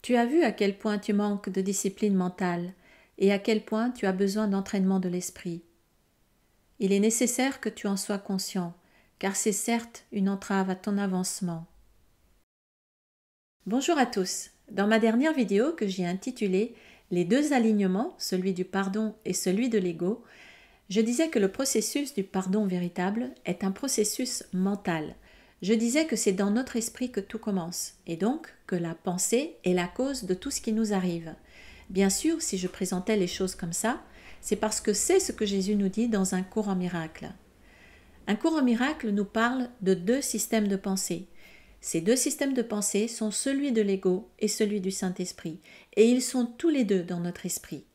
Tu as vu à quel point tu manques de discipline mentale et à quel point tu as besoin d'entraînement de l'esprit. Il est nécessaire que tu en sois conscient, car c'est certes une entrave à ton avancement. Bonjour à tous. Dans ma dernière vidéo que j'ai intitulée « Les deux alignements, celui du pardon et celui de l'ego », je disais que le processus du pardon véritable est un processus mental. Je disais que c'est dans notre esprit que tout commence, et donc que la pensée est la cause de tout ce qui nous arrive. Bien sûr, si je présentais les choses comme ça, c'est parce que c'est ce que Jésus nous dit dans un cours en miracle. Un cours en miracle nous parle de deux systèmes de pensée. Ces deux systèmes de pensée sont celui de l'ego et celui du Saint-Esprit, et ils sont tous les deux dans notre esprit.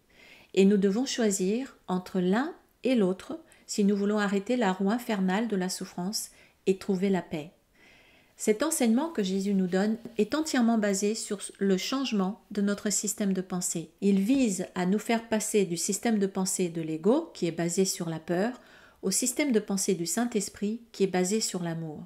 Et nous devons choisir entre l'un et l'autre si nous voulons arrêter la roue infernale de la souffrance et trouver la paix. Cet enseignement que Jésus nous donne est entièrement basé sur le changement de notre système de pensée. Il vise à nous faire passer du système de pensée de l'ego, qui est basé sur la peur, au système de pensée du Saint-Esprit, qui est basé sur l'amour.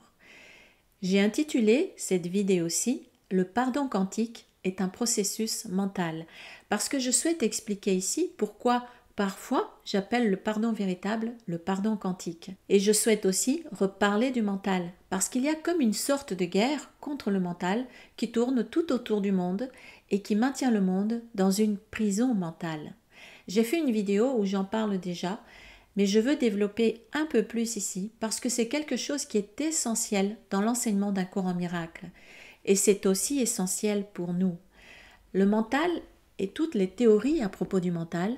J'ai intitulé cette vidéo-ci « Le pardon quantique est un processus mental » parce que je souhaite expliquer ici pourquoi parfois j'appelle le pardon véritable le pardon quantique. Et je souhaite aussi reparler du mental parce qu'il y a comme une sorte de guerre contre le mental qui tourne tout autour du monde et qui maintient le monde dans une prison mentale. J'ai fait une vidéo où j'en parle déjà, mais je veux développer un peu plus ici parce que c'est quelque chose qui est essentiel dans l'enseignement d'un cours en miracle. Et c'est aussi essentiel pour nous. Le mental et toutes les théories à propos du mental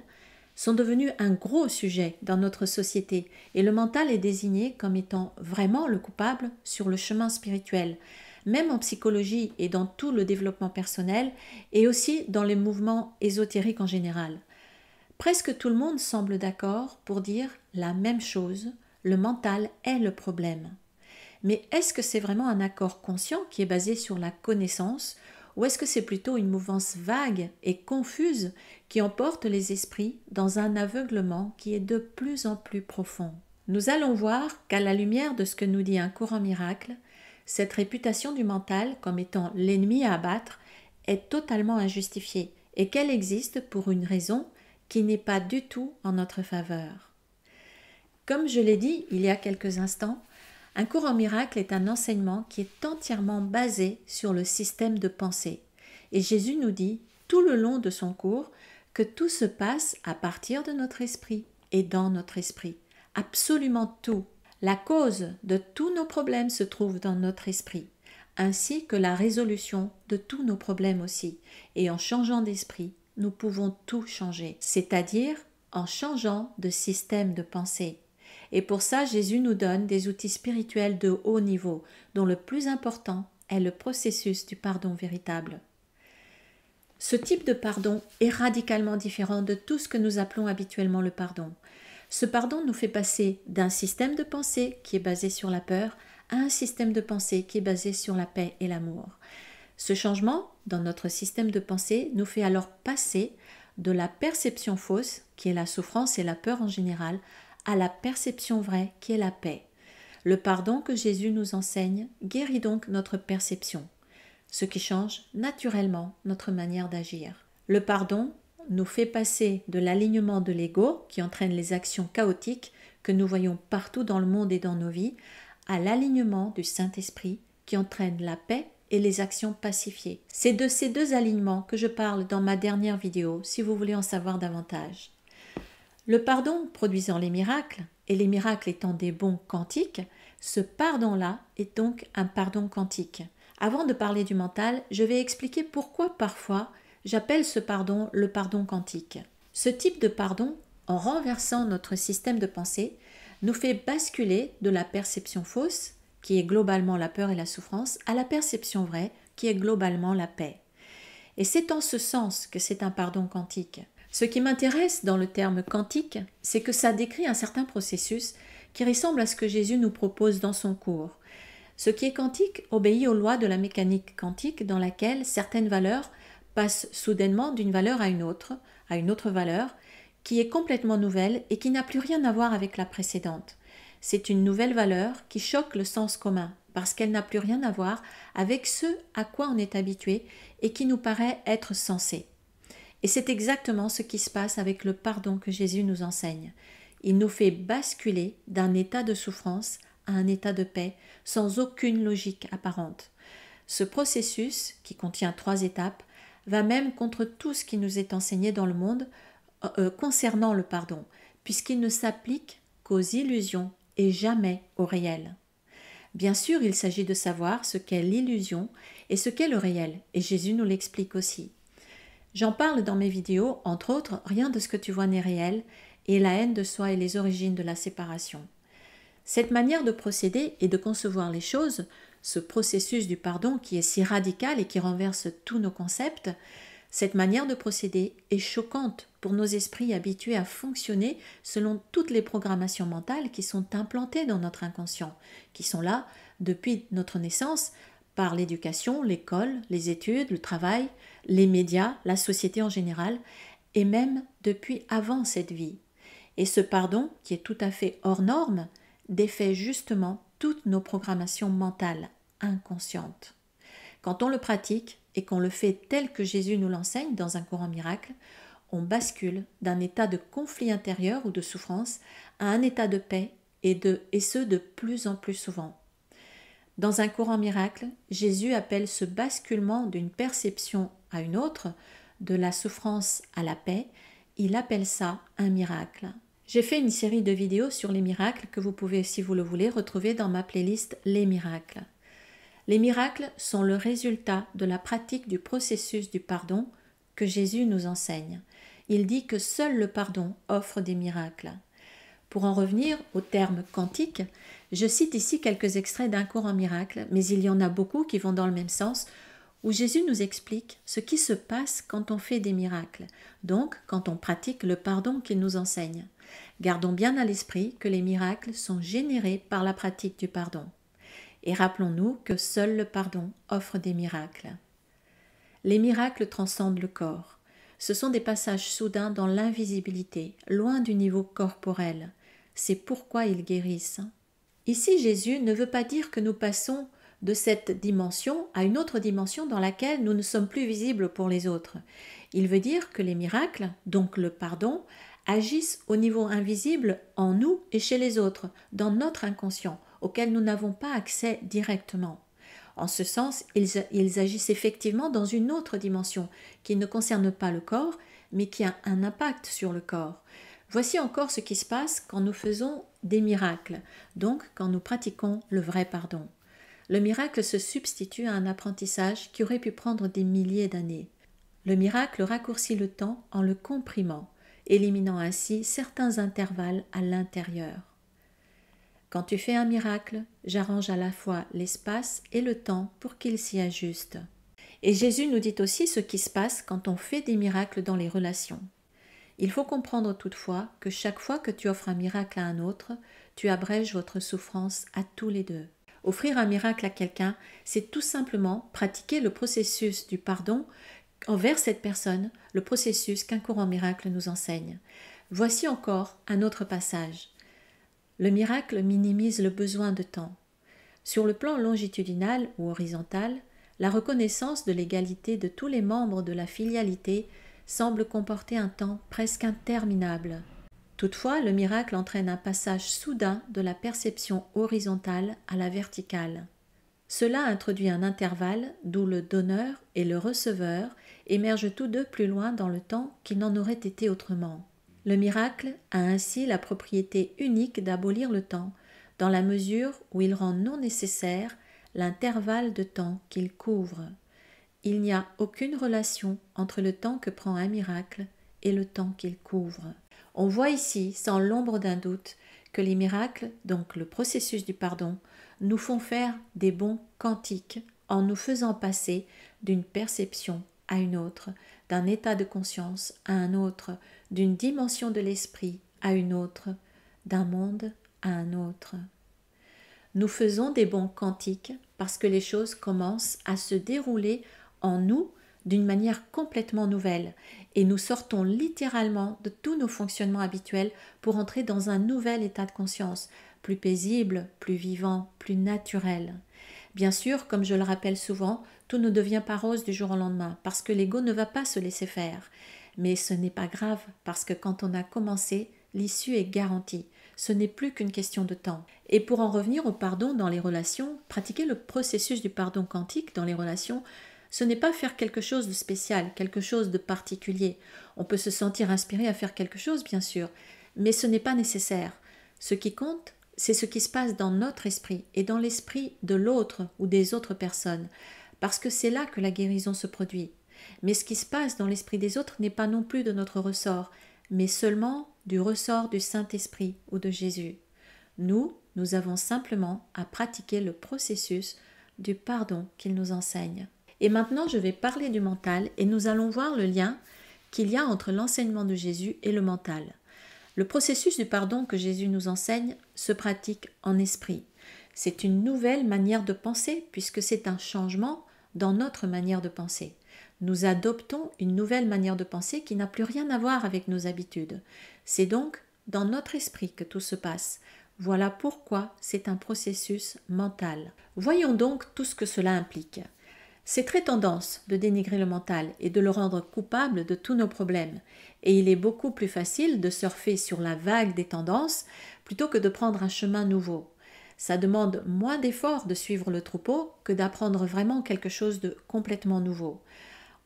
sont devenues un gros sujet dans notre société et le mental est désigné comme étant vraiment le coupable sur le chemin spirituel, même en psychologie et dans tout le développement personnel et aussi dans les mouvements ésotériques en général. Presque tout le monde semble d'accord pour dire la même chose, le mental est le problème. Mais est-ce que c'est vraiment un accord conscient qui est basé sur la connaissance ou est-ce que c'est plutôt une mouvance vague et confuse qui emporte les esprits dans un aveuglement qui est de plus en plus profond? Nous allons voir qu'à la lumière de ce que nous dit un cours en miracle, cette réputation du mental comme étant l'ennemi à abattre est totalement injustifiée et qu'elle existe pour une raison qui n'est pas du tout en notre faveur. Comme je l'ai dit il y a quelques instants, un cours en miracle est un enseignement qui est entièrement basé sur le système de pensée. Et Jésus nous dit, tout le long de son cours, que tout se passe à partir de notre esprit et dans notre esprit. Absolument tout. La cause de tous nos problèmes se trouve dans notre esprit, ainsi que la résolution de tous nos problèmes aussi. Et en changeant d'esprit, nous pouvons tout changer, c'est-à-dire en changeant de système de pensée. Et pour ça, Jésus nous donne des outils spirituels de haut niveau, dont le plus important est le processus du pardon véritable. Ce type de pardon est radicalement différent de tout ce que nous appelons habituellement le pardon. Ce pardon nous fait passer d'un système de pensée qui est basé sur la peur à un système de pensée qui est basé sur la paix et l'amour. Ce changement dans notre système de pensée nous fait alors passer de la perception fausse, qui est la souffrance et la peur en général, à la perception vraie qui est la paix. Le pardon que Jésus nous enseigne guérit donc notre perception, ce qui change naturellement notre manière d'agir. Le pardon nous fait passer de l'alignement de l'ego, qui entraîne les actions chaotiques que nous voyons partout dans le monde et dans nos vies, à l'alignement du Saint-Esprit, qui entraîne la paix et les actions pacifiées. C'est de ces deux alignements que je parle dans ma dernière vidéo, si vous voulez en savoir davantage. Le pardon produisant les miracles, et les miracles étant des bons quantiques, ce pardon-là est donc un pardon quantique. Avant de parler du mental, je vais expliquer pourquoi parfois j'appelle ce pardon le pardon quantique. Ce type de pardon, en renversant notre système de pensée, nous fait basculer de la perception fausse, qui est globalement la peur et la souffrance, à la perception vraie, qui est globalement la paix. Et c'est en ce sens que c'est un pardon quantique. Ce qui m'intéresse dans le terme quantique, c'est que ça décrit un certain processus qui ressemble à ce que Jésus nous propose dans son cours. Ce qui est quantique obéit aux lois de la mécanique quantique dans laquelle certaines valeurs passent soudainement d'une valeur à une autre valeur, qui est complètement nouvelle et qui n'a plus rien à voir avec la précédente. C'est une nouvelle valeur qui choque le sens commun, parce qu'elle n'a plus rien à voir avec ce à quoi on est habitué et qui nous paraît être sensé. Et c'est exactement ce qui se passe avec le pardon que Jésus nous enseigne. Il nous fait basculer d'un état de souffrance à un état de paix sans aucune logique apparente. Ce processus, qui contient 3 étapes, va même contre tout ce qui nous est enseigné dans le monde concernant le pardon, puisqu'il ne s'applique qu'aux illusions et jamais au réel. Bien sûr, il s'agit de savoir ce qu'est l'illusion et ce qu'est le réel, et Jésus nous l'explique aussi. J'en parle dans mes vidéos, entre autres, rien de ce que tu vois n'est réel, et la haine de soi et les origines de la séparation. Cette manière de procéder et de concevoir les choses, ce processus du pardon qui est si radical et qui renverse tous nos concepts, cette manière de procéder est choquante pour nos esprits habitués à fonctionner selon toutes les programmations mentales qui sont implantées dans notre inconscient, qui sont là depuis notre naissance par l'éducation, l'école, les études, le travail, les médias, la société en général, et même depuis avant cette vie. Et ce pardon, qui est tout à fait hors norme, défait justement toutes nos programmations mentales inconscientes. Quand on le pratique et qu'on le fait tel que Jésus nous l'enseigne dans un courant miracle, on bascule d'un état de conflit intérieur ou de souffrance à un état de paix et ce de plus en plus souvent. Dans un courant miracle, Jésus appelle ce basculement d'une perception à une autre, de la souffrance à la paix, il appelle ça un miracle. J'ai fait une série de vidéos sur les miracles que vous pouvez, si vous le voulez, retrouver dans ma playlist Les miracles. Les miracles sont le résultat de la pratique du processus du pardon que Jésus nous enseigne. Il dit que seul le pardon offre des miracles. Pour en revenir au terme quantique, je cite ici quelques extraits d'un cours en miracle, mais il y en a beaucoup qui vont dans le même sens, où Jésus nous explique ce qui se passe quand on fait des miracles, donc quand on pratique le pardon qu'il nous enseigne. Gardons bien à l'esprit que les miracles sont générés par la pratique du pardon. Et rappelons-nous que seul le pardon offre des miracles. Les miracles transcendent le corps. Ce sont des passages soudains dans l'invisibilité, loin du niveau corporel. C'est pourquoi ils guérissent. Ici, Jésus ne veut pas dire que nous passons de cette dimension à une autre dimension dans laquelle nous ne sommes plus visibles pour les autres. Il veut dire que les miracles, donc le pardon, agissent au niveau invisible en nous et chez les autres, dans notre inconscient, auquel nous n'avons pas accès directement. En ce sens, ils agissent effectivement dans une autre dimension qui ne concerne pas le corps, mais qui a un impact sur le corps. Voici encore ce qui se passe quand nous faisons des miracles, donc quand nous pratiquons le vrai pardon. Le miracle se substitue à un apprentissage qui aurait pu prendre des milliers d'années. Le miracle raccourcit le temps en le comprimant, éliminant ainsi certains intervalles à l'intérieur. Quand tu fais un miracle, j'arrange à la fois l'espace et le temps pour qu'ils s'y ajustent. Et Jésus nous dit aussi ce qui se passe quand on fait des miracles dans les relations. Il faut comprendre toutefois que chaque fois que tu offres un miracle à un autre, tu abrèges votre souffrance à tous les deux. Offrir un miracle à quelqu'un, c'est tout simplement pratiquer le processus du pardon envers cette personne, le processus qu'un courant miracle nous enseigne. Voici encore un autre passage. Le miracle minimise le besoin de temps. Sur le plan longitudinal ou horizontal, la reconnaissance de l'égalité de tous les membres de la filialité semble comporter un temps presque interminable. Toutefois, le miracle entraîne un passage soudain de la perception horizontale à la verticale. Cela introduit un intervalle d'où le donneur et le receveur émergent tous deux plus loin dans le temps qu'il n'en aurait été autrement. Le miracle a ainsi la propriété unique d'abolir le temps, dans la mesure où il rend non nécessaire l'intervalle de temps qu'il couvre. Il n'y a aucune relation entre le temps que prend un miracle et le temps qu'il couvre. On voit ici, sans l'ombre d'un doute, que les miracles, donc le processus du pardon, nous font faire des bonds quantiques en nous faisant passer d'une perception à une autre, d'un état de conscience à un autre, d'une dimension de l'esprit à une autre, d'un monde à un autre. Nous faisons des bonds quantiques parce que les choses commencent à se dérouler en nous d'une manière complètement nouvelle et nous sortons littéralement de tous nos fonctionnements habituels pour entrer dans un nouvel état de conscience, plus paisible, plus vivant, plus naturel. Bien sûr, comme je le rappelle souvent, tout ne devient pas rose du jour au lendemain, parce que l'ego ne va pas se laisser faire. Mais ce n'est pas grave, parce que quand on a commencé, l'issue est garantie. Ce n'est plus qu'une question de temps. Et pour en revenir au pardon dans les relations, pratiquer le processus du pardon quantique dans les relations, ce n'est pas faire quelque chose de spécial, quelque chose de particulier. On peut se sentir inspiré à faire quelque chose, bien sûr, mais ce n'est pas nécessaire. Ce qui compte, c'est ce qui se passe dans notre esprit et dans l'esprit de l'autre ou des autres personnes, parce que c'est là que la guérison se produit. Mais ce qui se passe dans l'esprit des autres n'est pas non plus de notre ressort, mais seulement du ressort du Saint-Esprit ou de Jésus. Nous avons simplement à pratiquer le processus du pardon qu'il nous enseigne. Et maintenant, je vais parler du mental et nous allons voir le lien qu'il y a entre l'enseignement de Jésus et le mental. Le processus du pardon que Jésus nous enseigne se pratique en esprit. C'est une nouvelle manière de penser puisque c'est un changement dans notre manière de penser. Nous adoptons une nouvelle manière de penser qui n'a plus rien à voir avec nos habitudes. C'est donc dans notre esprit que tout se passe. Voilà pourquoi c'est un processus mental. Voyons donc tout ce que cela implique. C'est très tendance de dénigrer le mental et de le rendre coupable de tous nos problèmes. Et il est beaucoup plus facile de surfer sur la vague des tendances plutôt que de prendre un chemin nouveau. Ça demande moins d'efforts de suivre le troupeau que d'apprendre vraiment quelque chose de complètement nouveau.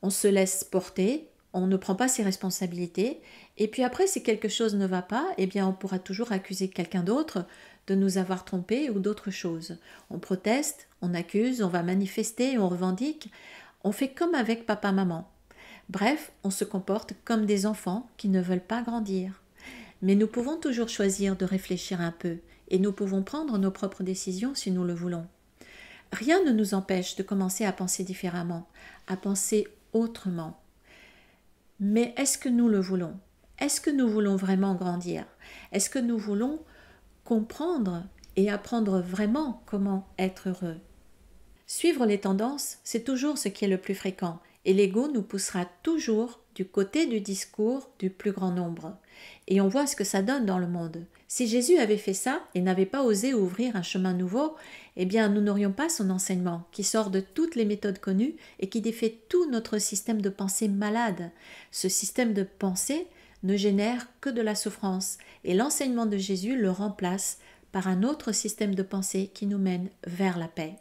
On se laisse porter, on ne prend pas ses responsabilités, et puis après, si quelque chose ne va pas, eh bien on pourra toujours accuser quelqu'un d'autre de nous avoir trompés ou d'autres choses. On proteste, on accuse, on va manifester, on revendique, on fait comme avec papa-maman. Bref, on se comporte comme des enfants qui ne veulent pas grandir. Mais nous pouvons toujours choisir de réfléchir un peu, et nous pouvons prendre nos propres décisions si nous le voulons. Rien ne nous empêche de commencer à penser différemment, à penser autrement. Mais est-ce que nous le voulons? Est-ce que nous voulons vraiment grandir? Est-ce que nous voulons comprendre et apprendre vraiment comment être heureux? Suivre les tendances, c'est toujours ce qui est le plus fréquent, et l'ego nous poussera toujours du côté du discours du plus grand nombre. Et on voit ce que ça donne dans le monde. Si Jésus avait fait ça et n'avait pas osé ouvrir un chemin nouveau, eh bien nous n'aurions pas son enseignement qui sort de toutes les méthodes connues et qui défait tout notre système de pensée malade. Ce système de pensée ne génère que de la souffrance et l'enseignement de Jésus le remplace par un autre système de pensée qui nous mène vers la paix.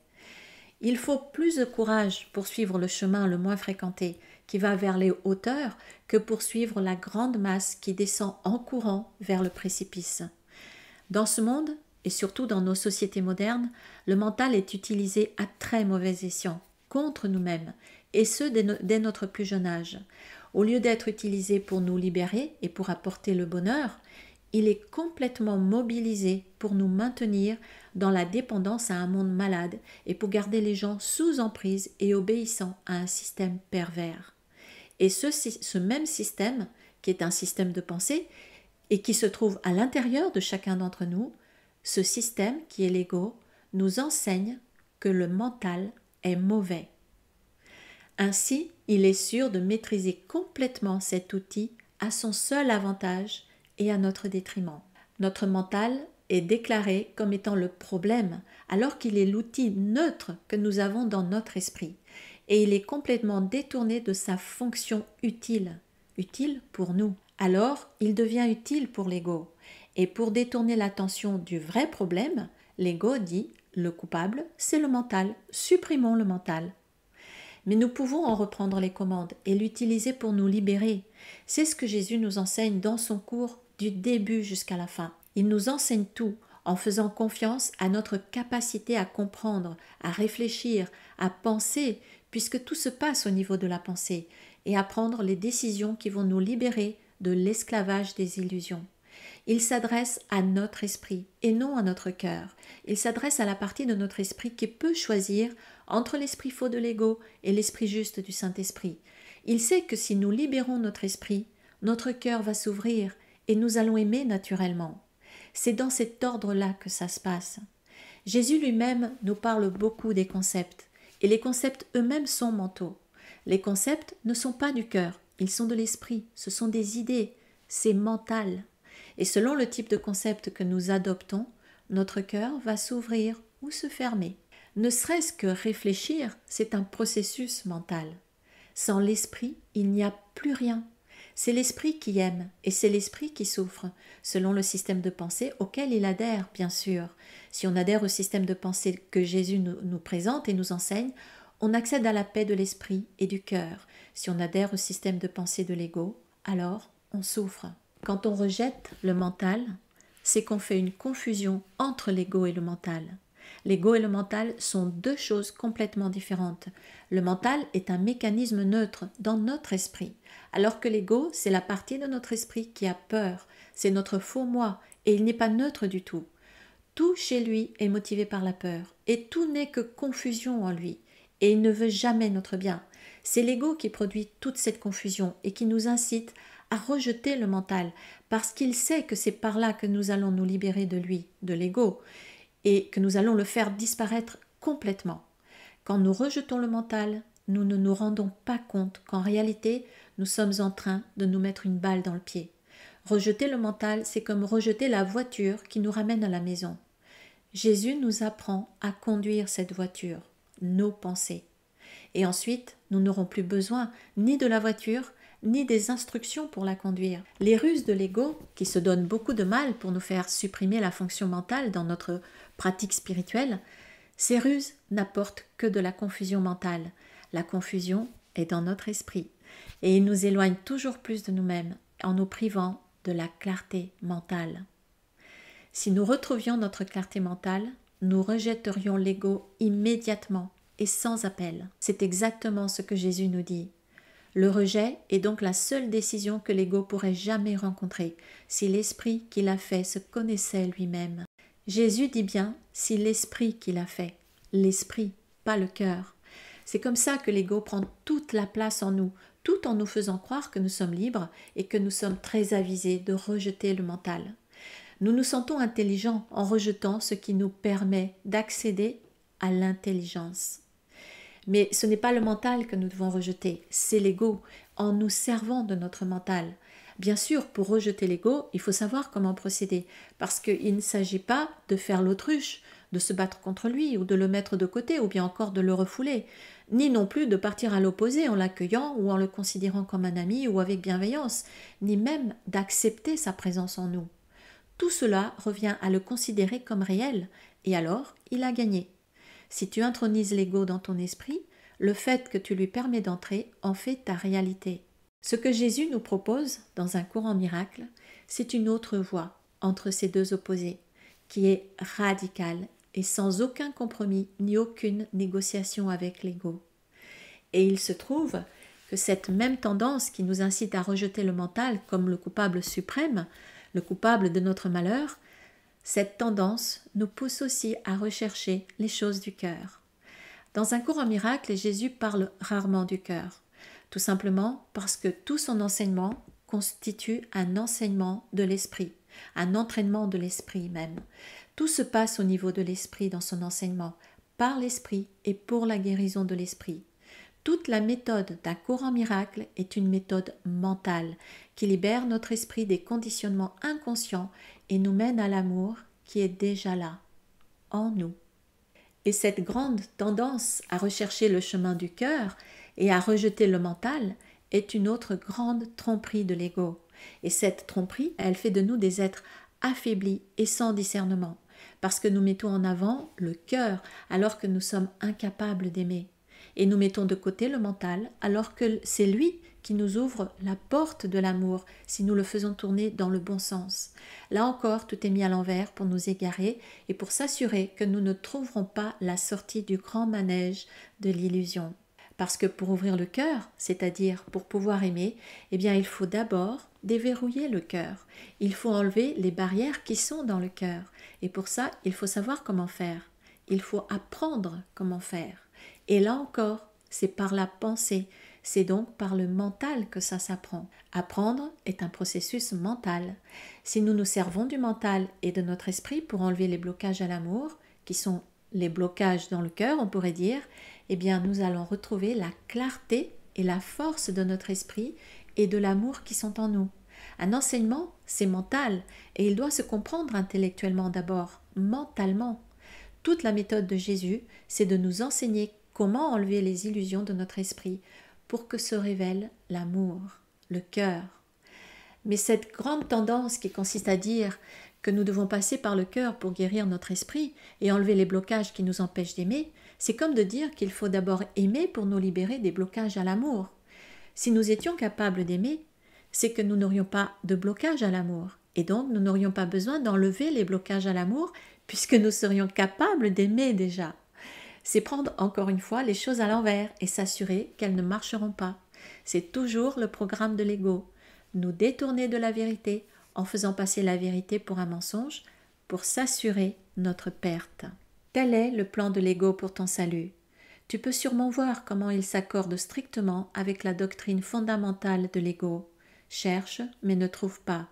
Il faut plus de courage pour suivre le chemin le moins fréquenté, qui va vers les hauteurs, que pour suivre la grande masse qui descend en courant vers le précipice. Dans ce monde, et surtout dans nos sociétés modernes, le mental est utilisé à très mauvais escient, contre nous-mêmes, et ce dès notre plus jeune âge. Au lieu d'être utilisé pour nous libérer et pour apporter le bonheur, il est complètement mobilisé pour nous maintenir dans la dépendance à un monde malade et pour garder les gens sous emprise et obéissant à un système pervers. Et ce même système, qui est un système de pensée et qui se trouve à l'intérieur de chacun d'entre nous, ce système qui est l'ego, nous enseigne que le mental est mauvais. Ainsi, il est sûr de maîtriser complètement cet outil à son seul avantage et à notre détriment. Notre mental est déclaré comme étant le problème, alors qu'il est l'outil neutre que nous avons dans notre esprit. Et il est complètement détourné de sa fonction utile pour nous. Alors, il devient utile pour l'ego. Et pour détourner l'attention du vrai problème, l'ego dit « le coupable, c'est le mental, supprimons le mental ». Mais nous pouvons en reprendre les commandes et l'utiliser pour nous libérer. C'est ce que Jésus nous enseigne dans son cours du début jusqu'à la fin. Il nous enseigne tout en faisant confiance à notre capacité à comprendre, à réfléchir, à penser, puisque tout se passe au niveau de la pensée, et à prendre les décisions qui vont nous libérer de l'esclavage des illusions. Il s'adresse à notre esprit et non à notre cœur. Il s'adresse à la partie de notre esprit qui peut choisir entre l'esprit faux de l'ego et l'esprit juste du Saint-Esprit. Il sait que si nous libérons notre esprit, notre cœur va s'ouvrir et nous allons aimer naturellement. C'est dans cet ordre-là que ça se passe. Jésus lui-même nous parle beaucoup des concepts, et les concepts eux-mêmes sont mentaux. Les concepts ne sont pas du cœur, ils sont de l'esprit, ce sont des idées, c'est mental. Et selon le type de concept que nous adoptons, notre cœur va s'ouvrir ou se fermer. Ne serait-ce que réfléchir, c'est un processus mental. Sans l'esprit, il n'y a plus rien. C'est l'esprit qui aime et c'est l'esprit qui souffre, selon le système de pensée auquel il adhère, bien sûr. Si on adhère au système de pensée que Jésus nous présente et nous enseigne, on accède à la paix de l'esprit et du cœur. Si on adhère au système de pensée de l'ego, alors on souffre. Quand on rejette le mental, c'est qu'on fait une confusion entre l'ego et le mental. L'ego et le mental sont deux choses complètement différentes. Le mental est un mécanisme neutre dans notre esprit, alors que l'ego, c'est la partie de notre esprit qui a peur, c'est notre faux moi, et il n'est pas neutre du tout. Tout chez lui est motivé par la peur, et tout n'est que confusion en lui, et il ne veut jamais notre bien. C'est l'ego qui produit toute cette confusion et qui nous incite à rejeter le mental, parce qu'il sait que c'est par là que nous allons nous libérer de lui, de l'ego, et que nous allons le faire disparaître complètement. Quand nous rejetons le mental, nous ne nous rendons pas compte qu'en réalité, nous sommes en train de nous mettre une balle dans le pied. Rejeter le mental, c'est comme rejeter la voiture qui nous ramène à la maison. Jésus nous apprend à conduire cette voiture, nos pensées. Et ensuite, nous n'aurons plus besoin ni de la voiture, ni des instructions pour la conduire. Les ruses de l'ego, qui se donnent beaucoup de mal pour nous faire supprimer la fonction mentale dans notre pratique spirituelle, ces ruses n'apportent que de la confusion mentale. La confusion est dans notre esprit et il nous éloigne toujours plus de nous-mêmes en nous privant de la clarté mentale. Si nous retrouvions notre clarté mentale, nous rejetterions l'ego immédiatement et sans appel. C'est exactement ce que Jésus nous dit. Le rejet est donc la seule décision que l'ego pourrait jamais rencontrer si l'esprit qui l'a fait se connaissait lui-même. Jésus dit bien si l'esprit qui l'a fait, l'esprit, pas le cœur. C'est comme ça que l'ego prend toute la place en nous, tout en nous faisant croire que nous sommes libres et que nous sommes très avisés de rejeter le mental. Nous nous sentons intelligents en rejetant ce qui nous permet d'accéder à l'intelligence. Mais ce n'est pas le mental que nous devons rejeter, c'est l'ego, en nous servant de notre mental. Bien sûr, pour rejeter l'ego, il faut savoir comment procéder, parce qu'il ne s'agit pas de faire l'autruche, de se battre contre lui, ou de le mettre de côté, ou bien encore de le refouler, ni non plus de partir à l'opposé en l'accueillant ou en le considérant comme un ami ou avec bienveillance, ni même d'accepter sa présence en nous. Tout cela revient à le considérer comme réel, et alors il a gagné. Si tu intronises l'ego dans ton esprit, le fait que tu lui permets d'entrer en fait ta réalité. Ce que Jésus nous propose dans un cours en miracle, c'est une autre voie entre ces deux opposés, qui est radicale et sans aucun compromis ni aucune négociation avec l'ego. Et il se trouve que cette même tendance qui nous incite à rejeter le mental comme le coupable suprême, le coupable de notre malheur, cette tendance nous pousse aussi à rechercher les choses du cœur. Dans un cours en miracle, Jésus parle rarement du cœur, tout simplement parce que tout son enseignement constitue un enseignement de l'esprit, un entraînement de l'esprit même. Tout se passe au niveau de l'esprit dans son enseignement, par l'esprit et pour la guérison de l'esprit. Toute la méthode d'un cours en miracle est une méthode mentale qui libère notre esprit des conditionnements inconscients et nous mène à l'amour qui est déjà là, en nous. Et cette grande tendance à rechercher le chemin du cœur et à rejeter le mental est une autre grande tromperie de l'ego. Et cette tromperie, elle fait de nous des êtres affaiblis et sans discernement, parce que nous mettons en avant le cœur alors que nous sommes incapables d'aimer. Et nous mettons de côté le mental alors que c'est lui qui nous ouvre la porte de l'amour si nous le faisons tourner dans le bon sens. Là encore, tout est mis à l'envers pour nous égarer et pour s'assurer que nous ne trouverons pas la sortie du grand manège de l'illusion. Parce que pour ouvrir le cœur, c'est-à-dire pour pouvoir aimer, eh bien il faut d'abord déverrouiller le cœur. Il faut enlever les barrières qui sont dans le cœur. Et pour ça, il faut savoir comment faire. Il faut apprendre comment faire. Et là encore, c'est par la pensée, c'est donc par le mental que ça s'apprend. Apprendre est un processus mental. Si nous nous servons du mental et de notre esprit pour enlever les blocages à l'amour, qui sont les blocages dans le cœur, on pourrait dire, eh bien nous allons retrouver la clarté et la force de notre esprit et de l'amour qui sont en nous. Un enseignement, c'est mental et il doit se comprendre intellectuellement d'abord, mentalement. toute la méthode de Jésus, c'est de nous enseigner comment enlever les illusions de notre esprit pour que se révèle l'amour, le cœur. Mais cette grande tendance qui consiste à dire que nous devons passer par le cœur pour guérir notre esprit et enlever les blocages qui nous empêchent d'aimer, c'est comme de dire qu'il faut d'abord aimer pour nous libérer des blocages à l'amour. Si nous étions capables d'aimer, c'est que nous n'aurions pas de blocage à l'amour. Et donc, nous n'aurions pas besoin d'enlever les blocages à l'amour puisque nous serions capables d'aimer déjà. C'est prendre encore une fois les choses à l'envers et s'assurer qu'elles ne marcheront pas. C'est toujours le programme de l'ego. Nous détourner de la vérité en faisant passer la vérité pour un mensonge pour s'assurer notre perte. Tel est le plan de l'ego pour ton salut. Tu peux sûrement voir comment il s'accorde strictement avec la doctrine fondamentale de l'ego. Cherche, mais ne trouve pas.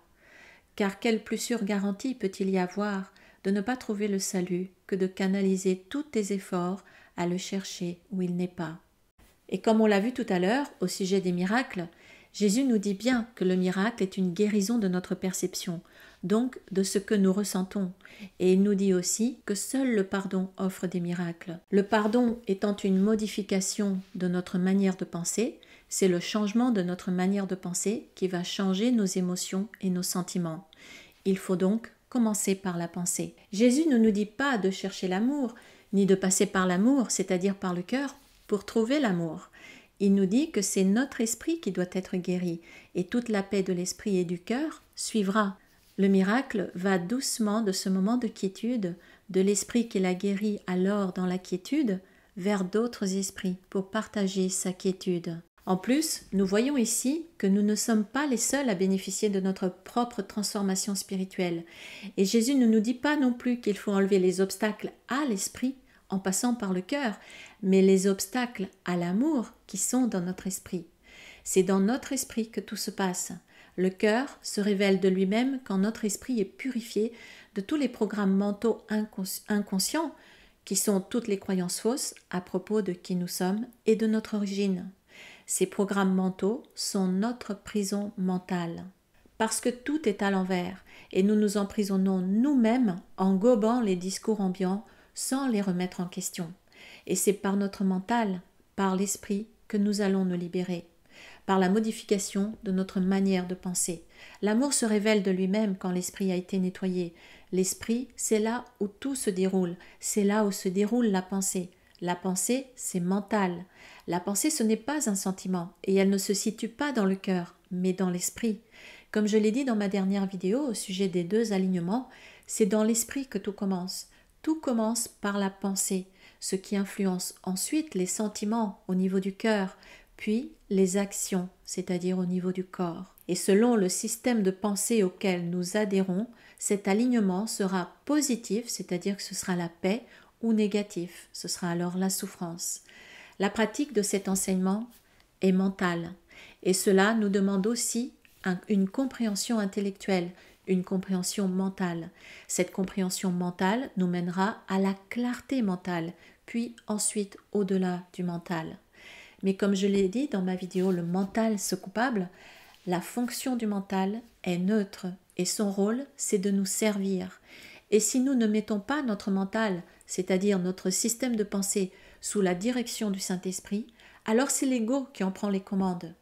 Car quelle plus sûre garantie peut-il y avoir de ne pas trouver le salut que de canaliser tous tes efforts à le chercher où il n'est pas. Et comme on l'a vu tout à l'heure au sujet des miracles, Jésus nous dit bien que le miracle est une guérison de notre perception, donc de ce que nous ressentons. Et il nous dit aussi que seul le pardon offre des miracles. Le pardon étant une modification de notre manière de penser, c'est le changement de notre manière de penser qui va changer nos émotions et nos sentiments. Il faut donc commencer par la pensée. Jésus ne nous dit pas de chercher l'amour, ni de passer par l'amour, c'est-à-dire par le cœur, pour trouver l'amour. Il nous dit que c'est notre esprit qui doit être guéri, et toute la paix de l'esprit et du cœur suivra. Le miracle va doucement de ce moment de quiétude, de l'esprit qui l'a guéri alors dans la quiétude, vers d'autres esprits pour partager sa quiétude. En plus, nous voyons ici que nous ne sommes pas les seuls à bénéficier de notre propre transformation spirituelle. Et Jésus ne nous dit pas non plus qu'il faut enlever les obstacles à l'esprit en passant par le cœur, mais les obstacles à l'amour qui sont dans notre esprit. C'est dans notre esprit que tout se passe. Le cœur se révèle de lui-même quand notre esprit est purifié de tous les programmes mentaux inconscients qui sont toutes les croyances fausses à propos de qui nous sommes et de notre origine. Ces programmes mentaux sont notre prison mentale. Parce que tout est à l'envers et nous nous emprisonnons nous-mêmes en gobant les discours ambiants sans les remettre en question. Et c'est par notre mental, par l'esprit, que nous allons nous libérer. Par la modification de notre manière de penser. L'amour se révèle de lui-même quand l'esprit a été nettoyé. L'esprit, c'est là où tout se déroule, c'est là où se déroule la pensée. La pensée, c'est mental. La pensée, ce n'est pas un sentiment, et elle ne se situe pas dans le cœur, mais dans l'esprit. Comme je l'ai dit dans ma dernière vidéo au sujet des 2 alignements, c'est dans l'esprit que tout commence. Tout commence par la pensée, ce qui influence ensuite les sentiments au niveau du cœur, puis les actions, c'est-à-dire au niveau du corps. Et selon le système de pensée auquel nous adhérons, cet alignement sera positif, c'est-à-dire que ce sera la paix, ou négatif, ce sera alors la souffrance. La pratique de cet enseignement est mentale, et cela nous demande aussi une compréhension intellectuelle, une compréhension mentale. Cette compréhension mentale nous mènera à la clarté mentale, puis ensuite au-delà du mental. Mais comme je l'ai dit dans ma vidéo « Le mental se coupable », la fonction du mental est neutre et son rôle, c'est de nous servir. Et si nous ne mettons pas notre mental, c'est-à-dire notre système de pensée, sous la direction du Saint-Esprit, alors c'est l'ego qui en prend les commandes.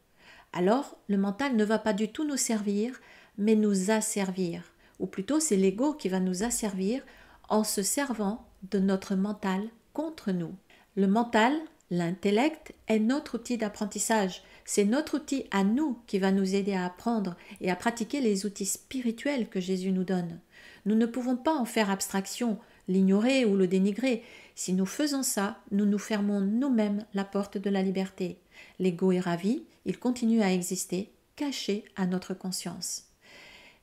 Alors, le mental ne va pas du tout nous servir, mais nous asservir. Ou plutôt, c'est l'ego qui va nous asservir en se servant de notre mental contre nous. Le mental, l'intellect, est notre outil d'apprentissage. C'est notre outil à nous qui va nous aider à apprendre et à pratiquer les outils spirituels que Jésus nous donne. Nous ne pouvons pas en faire abstraction, l'ignorer ou le dénigrer. Si nous faisons ça, nous nous fermons nous-mêmes la porte de la liberté. L'ego est ravi, il continue à exister, caché à notre conscience.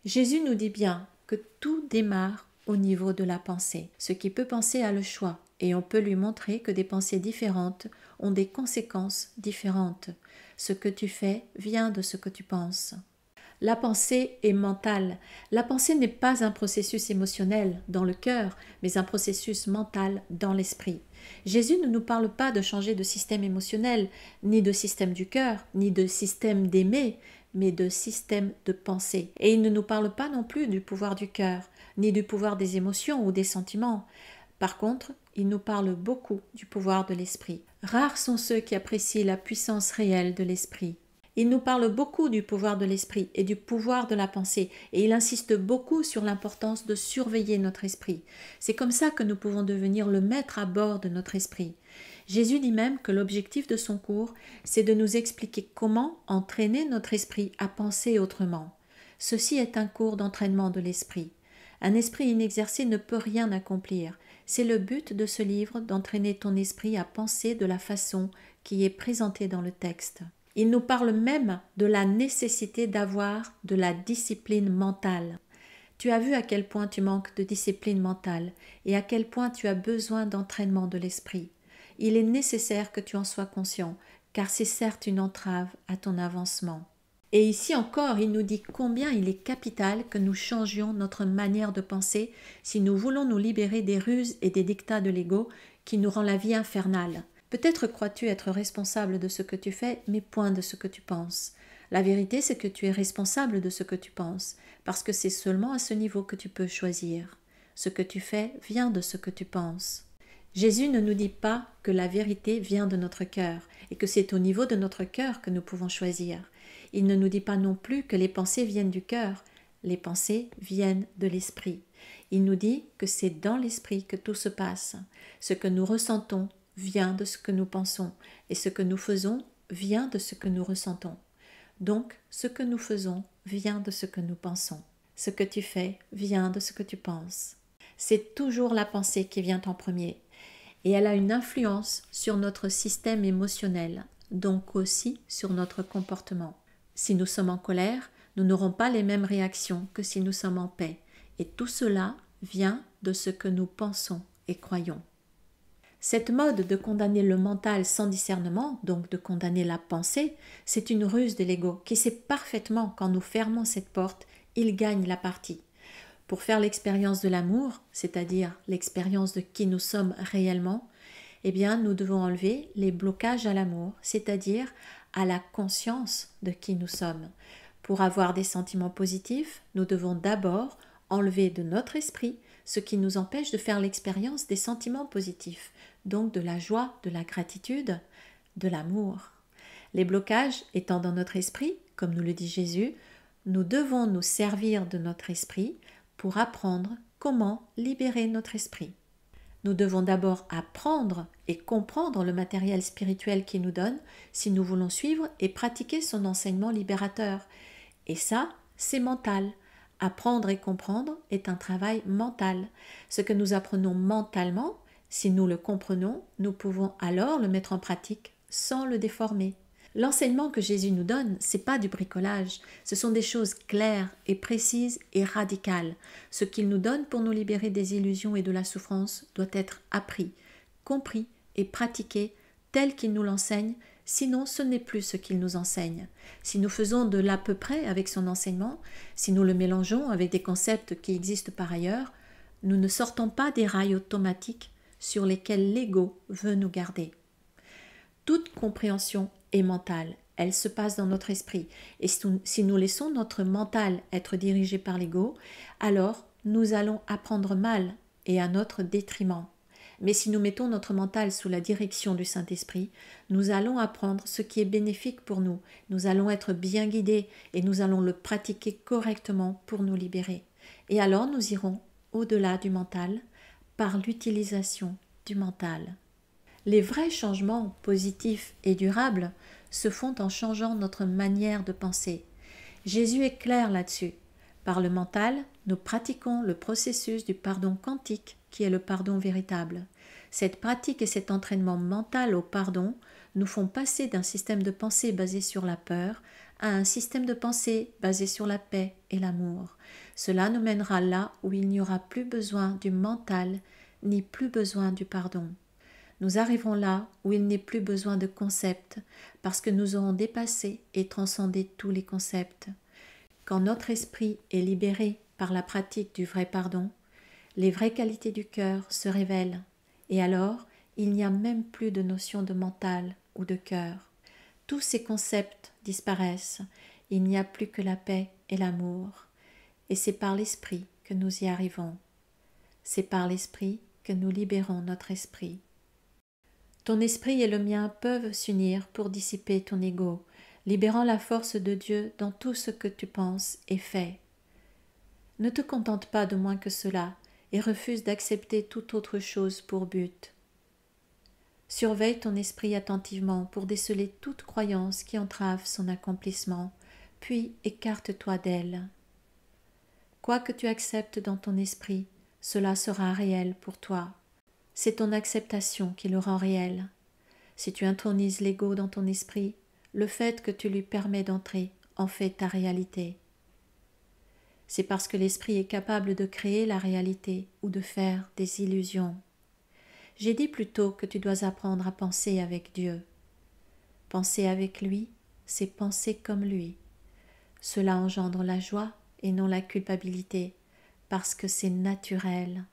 Jésus nous dit bien que tout démarre au niveau de la pensée. Ce qui peut penser a le choix, et on peut lui montrer que des pensées différentes ont des conséquences différentes. Ce que tu fais vient de ce que tu penses. La pensée est mentale. La pensée n'est pas un processus émotionnel dans le cœur, mais un processus mental dans l'esprit. Jésus ne nous parle pas de changer de système émotionnel, ni de système du cœur, ni de système d'aimer, mais de système de pensée. Et il ne nous parle pas non plus du pouvoir du cœur, ni du pouvoir des émotions ou des sentiments. Par contre, il nous parle beaucoup du pouvoir de l'esprit. Rares sont ceux qui apprécient la puissance réelle de l'esprit. Il nous parle beaucoup du pouvoir de l'esprit et du pouvoir de la pensée, et il insiste beaucoup sur l'importance de surveiller notre esprit. C'est comme ça que nous pouvons devenir le maître à bord de notre esprit. Jésus dit même que l'objectif de son cours, c'est de nous expliquer comment entraîner notre esprit à penser autrement. Ceci est un cours d'entraînement de l'esprit. Un esprit inexercé ne peut rien accomplir. C'est le but de ce livre d'entraîner ton esprit à penser de la façon qui est présentée dans le texte. Il nous parle même de la nécessité d'avoir de la discipline mentale. Tu as vu à quel point tu manques de discipline mentale et à quel point tu as besoin d'entraînement de l'esprit. Il est nécessaire que tu en sois conscient, car c'est certes une entrave à ton avancement. Et ici encore, il nous dit combien il est capital que nous changions notre manière de penser si nous voulons nous libérer des ruses et des dictats de l'ego qui nous rend la vie infernale. Peut-être crois-tu être responsable de ce que tu fais, mais point de ce que tu penses. La vérité, c'est que tu es responsable de ce que tu penses, parce que c'est seulement à ce niveau que tu peux choisir. Ce que tu fais vient de ce que tu penses. Jésus ne nous dit pas que la vérité vient de notre cœur, et que c'est au niveau de notre cœur que nous pouvons choisir. Il ne nous dit pas non plus que les pensées viennent du cœur, les pensées viennent de l'esprit. Il nous dit que c'est dans l'esprit que tout se passe. Ce que nous ressentons vient de ce que nous pensons, et ce que nous faisons vient de ce que nous ressentons. Donc, ce que nous faisons vient de ce que nous pensons. Ce que tu fais vient de ce que tu penses. C'est toujours la pensée qui vient en premier, et elle a une influence sur notre système émotionnel, donc aussi sur notre comportement. Si nous sommes en colère, nous n'aurons pas les mêmes réactions que si nous sommes en paix, et tout cela vient de ce que nous pensons et croyons. Cette mode de condamner le mental sans discernement, donc de condamner la pensée, c'est une ruse de l'ego qui sait parfaitement quand nous fermons cette porte, il gagne la partie. Pour faire l'expérience de l'amour, c'est-à-dire l'expérience de qui nous sommes réellement, eh bien nous devons enlever les blocages à l'amour, c'est-à-dire à la conscience de qui nous sommes. Pour avoir des sentiments positifs, nous devons d'abord enlever de notre esprit ce qui nous empêche de faire l'expérience des sentiments positifs, donc de la joie, de la gratitude, de l'amour. Les blocages étant dans notre esprit, comme nous le dit Jésus, nous devons nous servir de notre esprit pour apprendre comment libérer notre esprit. Nous devons d'abord apprendre et comprendre le matériel spirituel qu'il nous donne si nous voulons suivre et pratiquer son enseignement libérateur. Et ça, c'est mental. Apprendre et comprendre est un travail mental. Ce que nous apprenons mentalement, si nous le comprenons, nous pouvons alors le mettre en pratique sans le déformer. L'enseignement que Jésus nous donne, c'est pas du bricolage, ce sont des choses claires et précises et radicales. Ce qu'il nous donne pour nous libérer des illusions et de la souffrance doit être appris, compris et pratiqué tel qu'il nous l'enseigne, sinon ce n'est plus ce qu'il nous enseigne. Si nous faisons de l'à peu près avec son enseignement, si nous le mélangeons avec des concepts qui existent par ailleurs, nous ne sortons pas des rails automatiques sur lesquels l'ego veut nous garder. Toute compréhension est mentale, elle se passe dans notre esprit, et si nous laissons notre mental être dirigé par l'ego, alors nous allons apprendre mal et à notre détriment. Mais si nous mettons notre mental sous la direction du Saint-Esprit, nous allons apprendre ce qui est bénéfique pour nous, nous allons être bien guidés et nous allons le pratiquer correctement pour nous libérer. Et alors nous irons au-delà du mental par l'utilisation du mental. Les vrais changements positifs et durables se font en changeant notre manière de penser. Jésus est clair là-dessus. Par le mental, nous pratiquons le processus du pardon quantique qui est le pardon véritable. Cette pratique et cet entraînement mental au pardon nous font passer d'un système de pensée basé sur la peur à un système de pensée basé sur la paix et l'amour. Cela nous mènera là où il n'y aura plus besoin du mental ni plus besoin du pardon. Nous arriverons là où il n'est plus besoin de concepts, parce que nous aurons dépassé et transcendé tous les concepts. Quand notre esprit est libéré par la pratique du vrai pardon, les vraies qualités du cœur se révèlent, et alors il n'y a même plus de notion de mental ou de cœur. Tous ces concepts disparaissent, il n'y a plus que la paix et l'amour, et c'est par l'esprit que nous y arrivons. C'est par l'esprit que que nous libérons notre esprit. Ton esprit et le mien peuvent s'unir pour dissiper ton ego, libérant la force de Dieu dans tout ce que tu penses et fais. Ne te contente pas de moins que cela et refuse d'accepter toute autre chose pour but. Surveille ton esprit attentivement pour déceler toute croyance qui entrave son accomplissement, puis écarte-toi d'elle. Quoi que tu acceptes dans ton esprit, cela sera réel pour toi. C'est ton acceptation qui le rend réel. Si tu intronises l'ego dans ton esprit, le fait que tu lui permets d'entrer en fait ta réalité. C'est parce que l'esprit est capable de créer la réalité ou de faire des illusions. J'ai dit plutôt que tu dois apprendre à penser avec Dieu. Penser avec lui, c'est penser comme lui. Cela engendre la joie et non la culpabilité, parce que c'est naturel.